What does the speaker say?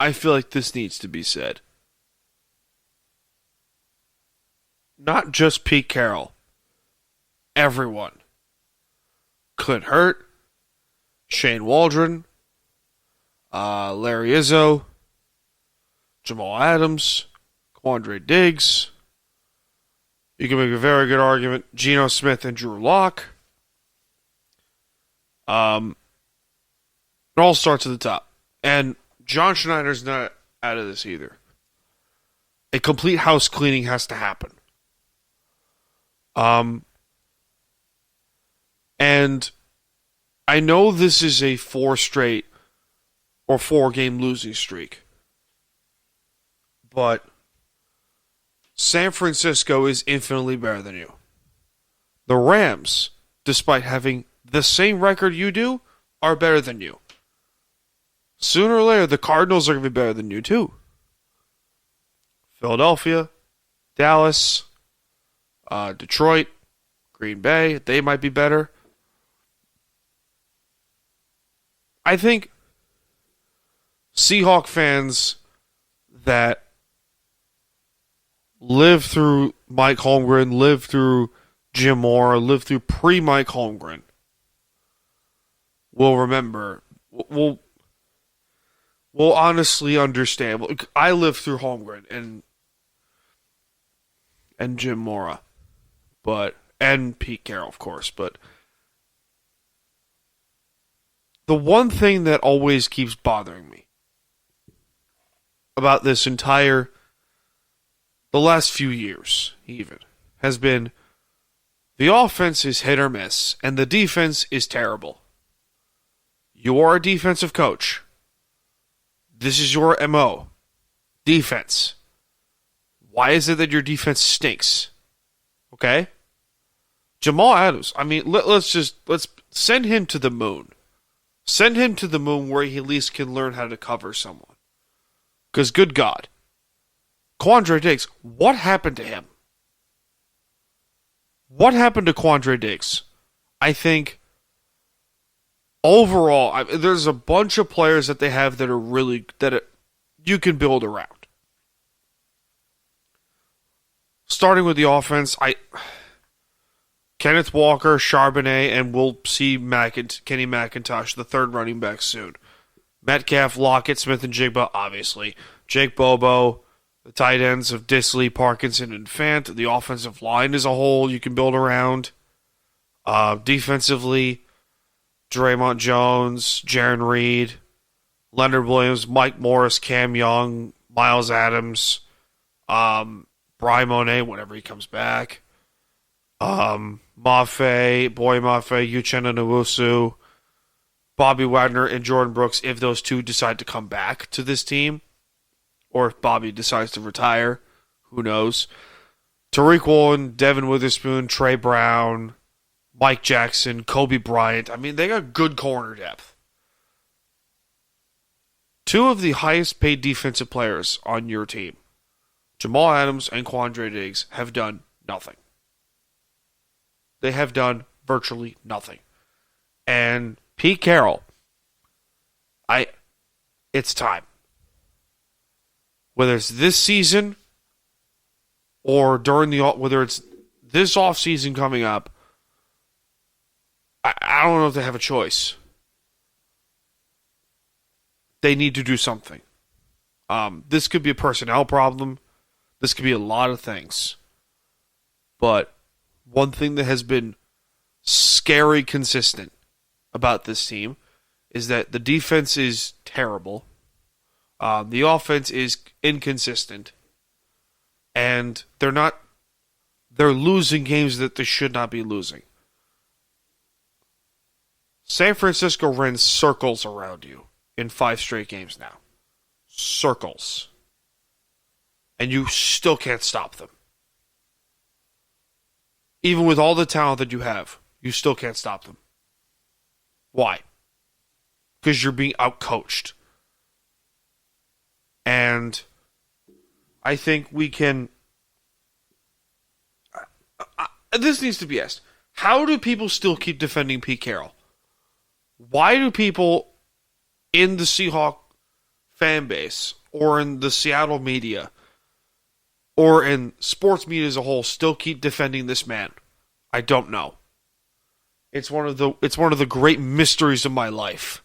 I feel like this needs to be said. Not just Pete Carroll. Everyone. Clint Hurt, Shane Waldron, Larry Izzo, Jamal Adams, Quandre Diggs. You can make a very good argument. Geno Smith and Drew Lock. It all starts at the top. And John Schneider's not out of this either. A complete house cleaning has to happen. And I know this is a 4-straight or 4-game losing streak. But San Francisco is infinitely better than you. The Rams, despite having the same record you do, are better than you. Sooner or later, the Cardinals are going to be better than you too. Philadelphia, Dallas, Detroit, Green Bay, they might be better. I think Seahawk fans that live through Mike Holmgren, live through Jim Mora, live through pre-Mike Holmgren will remember, will honestly understand. I lived through Holmgren and Jim Mora, and Pete Carroll, of course, but the one thing that always keeps bothering me about this the last few years even, has been the offense is hit or miss, and the defense is terrible. You are a defensive coach. This is your MO. Defense. Why is it that your defense stinks? Okay? Jamal Adams, I mean, let's send him to the moon. Send him to the moon where he at least can learn how to cover someone. Because good God. Quandre Diggs, what happened to him? What happened to Quandre Diggs? I think overall, there's a bunch of players that they have that are really, you can build around. Starting with the offense, Kenneth Walker, Charbonnet, and we'll see Kenny McIntosh, the third running back, soon. Metcalf, Lockett, Smith, and Jigba, obviously. Jake Bobo, the tight ends of Disley, Parkinson, and Fant. The offensive line as a whole you can build around. Defensively, Draymond Jones, Jaron Reed, Leonard Williams, Mike Morris, Cam Young, Miles Adams, Brian Monet, whenever he comes back. Boy Mafe, Uchenna Nwosu, Bobby Wagner, and Jordan Brooks, if those two decide to come back to this team, or if Bobby decides to retire, who knows. Tariq Woolen, Devin Witherspoon, Trey Brown, Mike Jackson, Kobe Bryant. I mean, they got good corner depth. Two of the highest paid defensive players on your team, Jamal Adams and Quandre Diggs, have done nothing. They have done virtually nothing. And Pete Carroll, it's time. Whether it's this season or whether it's this offseason coming up, I don't know if they have a choice. They need to do something. This could be a personnel problem. This could be a lot of things. But one thing that has been scary consistent about this team is that the defense is terrible. The offense is inconsistent. And they're losing games that they should not be losing. San Francisco ran circles around you in 5 straight games now. Circles. And you still can't stop them. Even with all the talent that you have, you still can't stop them. Why? Because you're being outcoached. And I think we can... this needs to be asked. How do people still keep defending Pete Carroll? Why do people in the Seahawk fan base or in the Seattle media or in sports media as a whole still keep defending this man? I don't know. It's one of the great mysteries of my life.